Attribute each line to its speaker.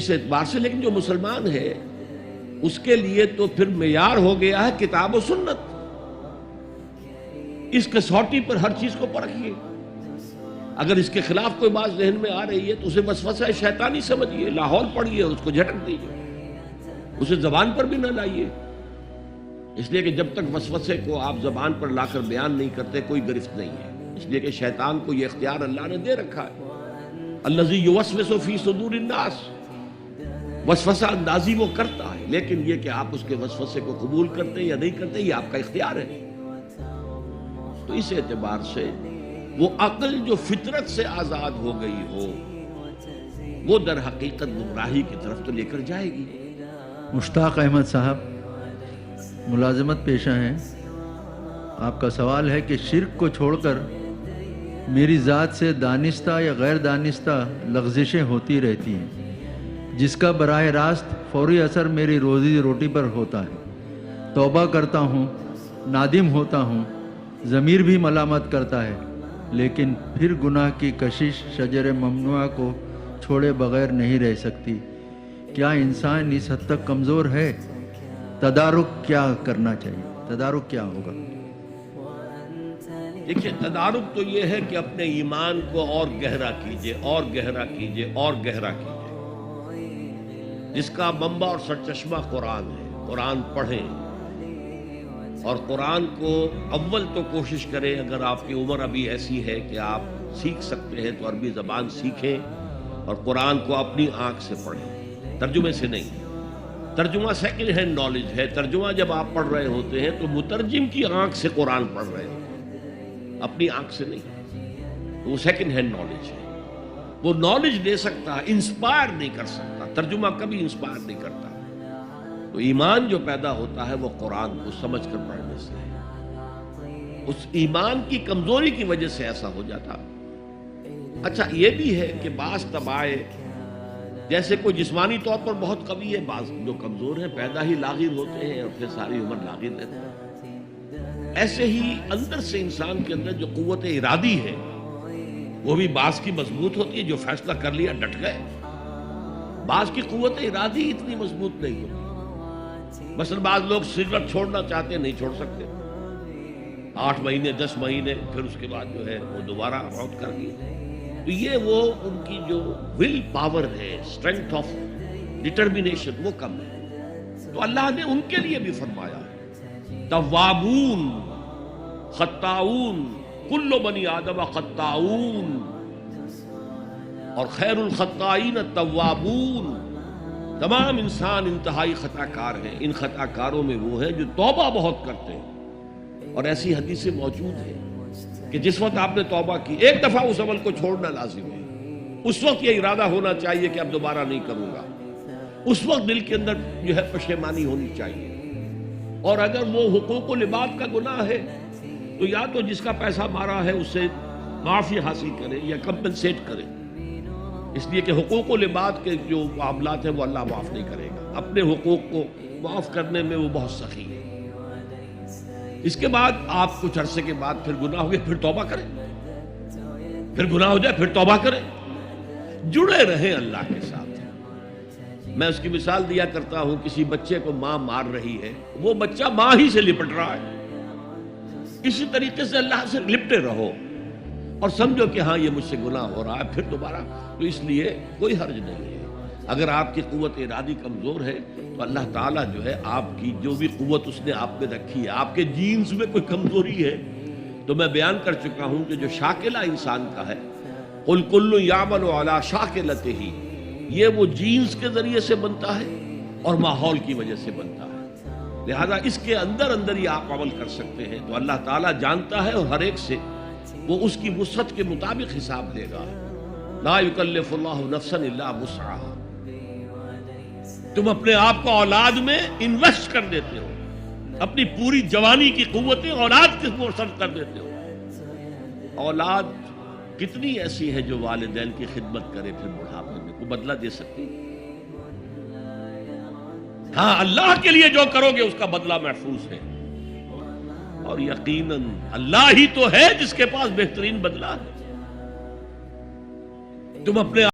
Speaker 1: اس اعتبار سے لیکن جو مسلمان ہے اس کے لیے تو پھر معیار ہو گیا ہے کتاب و سنت. اس کسوٹی پر ہر چیز کو پرکھیے. اگر اس کے خلاف کوئی بات ذہن میں آ رہی ہے تو اسے وسوسہ شیطانی سمجھیے، لاہور پڑھیے، اس کو جھٹک دیجیے، اسے زبان پر بھی نہ لائیے. اس لیے کہ جب تک وسوسے کو آپ زبان پر لا کر بیان نہیں کرتے کوئی گرفت نہیں ہے. اس لیے کہ شیطان کو یہ اختیار اللہ نے دے رکھا ہے. الذی یوسوس فی صدور الناس، وسوسہ اندازی وہ کرتا ہے، لیکن یہ کہ آپ اس کے وسوسے کو قبول کرتے یا نہیں کرتے یہ آپ کا اختیار ہے. تو اس اعتبار سے وہ عقل جو فطرت سے آزاد ہو گئی ہو وہ در حقیقت گمراہی کی طرف تو لے کر جائے گی.
Speaker 2: مشتاق احمد صاحب ملازمت پیشہ ہیں. آپ کا سوال ہے کہ شرک کو چھوڑ کر میری ذات سے دانستہ یا غیر دانستہ لغزشیں ہوتی رہتی ہیں جس کا براہ راست فوری اثر میری روزی روٹی پر ہوتا ہے. توبہ کرتا ہوں، نادم ہوتا ہوں، ضمیر بھی ملامت کرتا ہے، لیکن پھر گناہ کی کشش شجر ممنوعہ کو چھوڑے بغیر نہیں رہ سکتی. کیا انسان اس حد تک کمزور ہے؟ تدارک کیا کرنا چاہیے؟ تدارک کیا ہوگا؟
Speaker 1: دیکھیے، تدارک تو یہ ہے کہ اپنے ایمان کو اور گہرا کیجئے، اور گہرا کیجئے، اور گہرا کیجئے. جس کا منبع اور سرچشمہ قرآن ہے. قرآن پڑھیں اور قرآن کو اول تو کوشش کریں، اگر آپ کی عمر ابھی ایسی ہے کہ آپ سیکھ سکتے ہیں تو عربی زبان سیکھیں اور قرآن کو اپنی آنکھ سے پڑھیں، ترجمے سے نہیں. ترجمہ سیکنڈ ہینڈ نالج ہے. ترجمہ جب آپ پڑھ رہے ہوتے ہیں تو مترجم کی آنکھ سے قرآن پڑھ رہے ہیں، اپنی آنکھ سے نہیں. وہ سیکنڈ ہینڈ نالج ہے. وہ نالج دے سکتا ہے، انسپائر نہیں کر سکتا. ترجمہ کبھی انسپائر نہیں کرتا. تو ایمان جو پیدا ہوتا ہے وہ قرآن کو سمجھ کر پڑھنے سے ہے. اس ایمان کی کمزوری کی وجہ سے ایسا ہو جاتا. اچھا یہ بھی ہے کہ بعض طبائع جیسے کوئی جسمانی طور پر بہت قوی ہے، بعض جو کمزور ہیں پیدا ہی لاغر ہوتے ہیں اور پھر ساری عمر لاغر رہتے ہیں. ایسے ہی اندر سے انسان کے اندر جو قوت ارادی ہے وہ بھی بعض کی مضبوط ہوتی ہے، جو فیصلہ کر لیا ڈٹ گئے. بعض کی قوت ارادی اتنی مضبوط نہیں ہوتی. مثلا بعض لوگ سگریٹ چھوڑنا چاہتے ہیں، نہیں چھوڑ سکتے. 8 مہینے 10 مہینے پھر اس کے بعد جو ہے وہ دوبارہ عود کر دیے. تو یہ وہ ان کی جو ول پاور ہے، اسٹرینتھ آف ڈٹرمینیشن، وہ کم ہے. تو اللہ نے ان کے لیے بھی فرمایا توابون خطاؤون کل بنی آدم خطاؤون، اور خیر الخطائین التوابون. تمام انسان انتہائی خطا کار ہیں. ان خطا کاروں میں وہ ہیں جو توبہ بہت کرتے ہیں. اور ایسی حدیثیں موجود ہیں کہ جس وقت آپ نے توبہ کی، ایک دفعہ اس عمل کو چھوڑنا لازم ہے. اس وقت یہ ارادہ ہونا چاہیے کہ اب دوبارہ نہیں کروں گا. اس وقت دل کے اندر جو ہے پشیمانی ہونی چاہیے. اور اگر وہ حقوق و لباد کا گناہ ہے تو یا تو جس کا پیسہ مارا ہے اس سے معافی حاصل کرے یا کمپنسیٹ کرے، اس لیے کہ حقوق و لباد کے جو معاملات ہیں وہ اللہ معاف نہیں کرے گا. اپنے حقوق کو معاف کرنے میں وہ بہت سخی ہے. اس کے بعد آپ کچھ عرصے کے بعد پھر گناہ ہو گیا، پھر توبہ کریں. پھر گناہ ہو جائے پھر توبہ کریں. جڑے رہیں اللہ کے ساتھ. میں اس کی مثال دیا کرتا ہوں، کسی بچے کو ماں مار رہی ہے، وہ بچہ ماں ہی سے لپٹ رہا ہے. اسی طریقے سے اللہ سے لپٹے رہو اور سمجھو کہ ہاں یہ مجھ سے گناہ ہو رہا ہے، پھر دوبارہ. تو اس لیے کوئی حرج نہیں ہے. اگر آپ کی قوت ارادی کمزور ہے تو اللہ تعالیٰ جو ہے آپ کی جو بھی قوت اس نے آپ میں رکھی ہے، آپ کے جینز میں کوئی کمزوری ہے تو میں بیان کر چکا ہوں کہ جو شاکلہ انسان کا ہے، قل کل یعمل علی شاکلتہ، یہ وہ جینز کے ذریعے سے بنتا ہے اور ماحول کی وجہ سے بنتا ہے. لہذا اس کے اندر اندر ہی آپ عمل کر سکتے ہیں. تو اللہ تعالیٰ جانتا ہے اور ہر ایک سے وہ اس کی وسعت کے مطابق حساب دے گا. لا یکلف اللہ نفسا الا وسعہا. تم اپنے آپ کو اولاد میں انویسٹ کر دیتے ہو، اپنی پوری جوانی کی قوتیں اولاد کے اوپر صرف کر دیتے ہو. اولاد کتنی ایسی ہے جو والدین کی خدمت کرے پھر بڑھاپے میں کوئی بدلہ دے سکتی؟ ہاں، اللہ کے لیے جو کرو گے اس کا بدلہ محفوظ ہے. اور یقیناً اللہ ہی تو ہے جس کے پاس بہترین بدلہ ہے. تم اپنے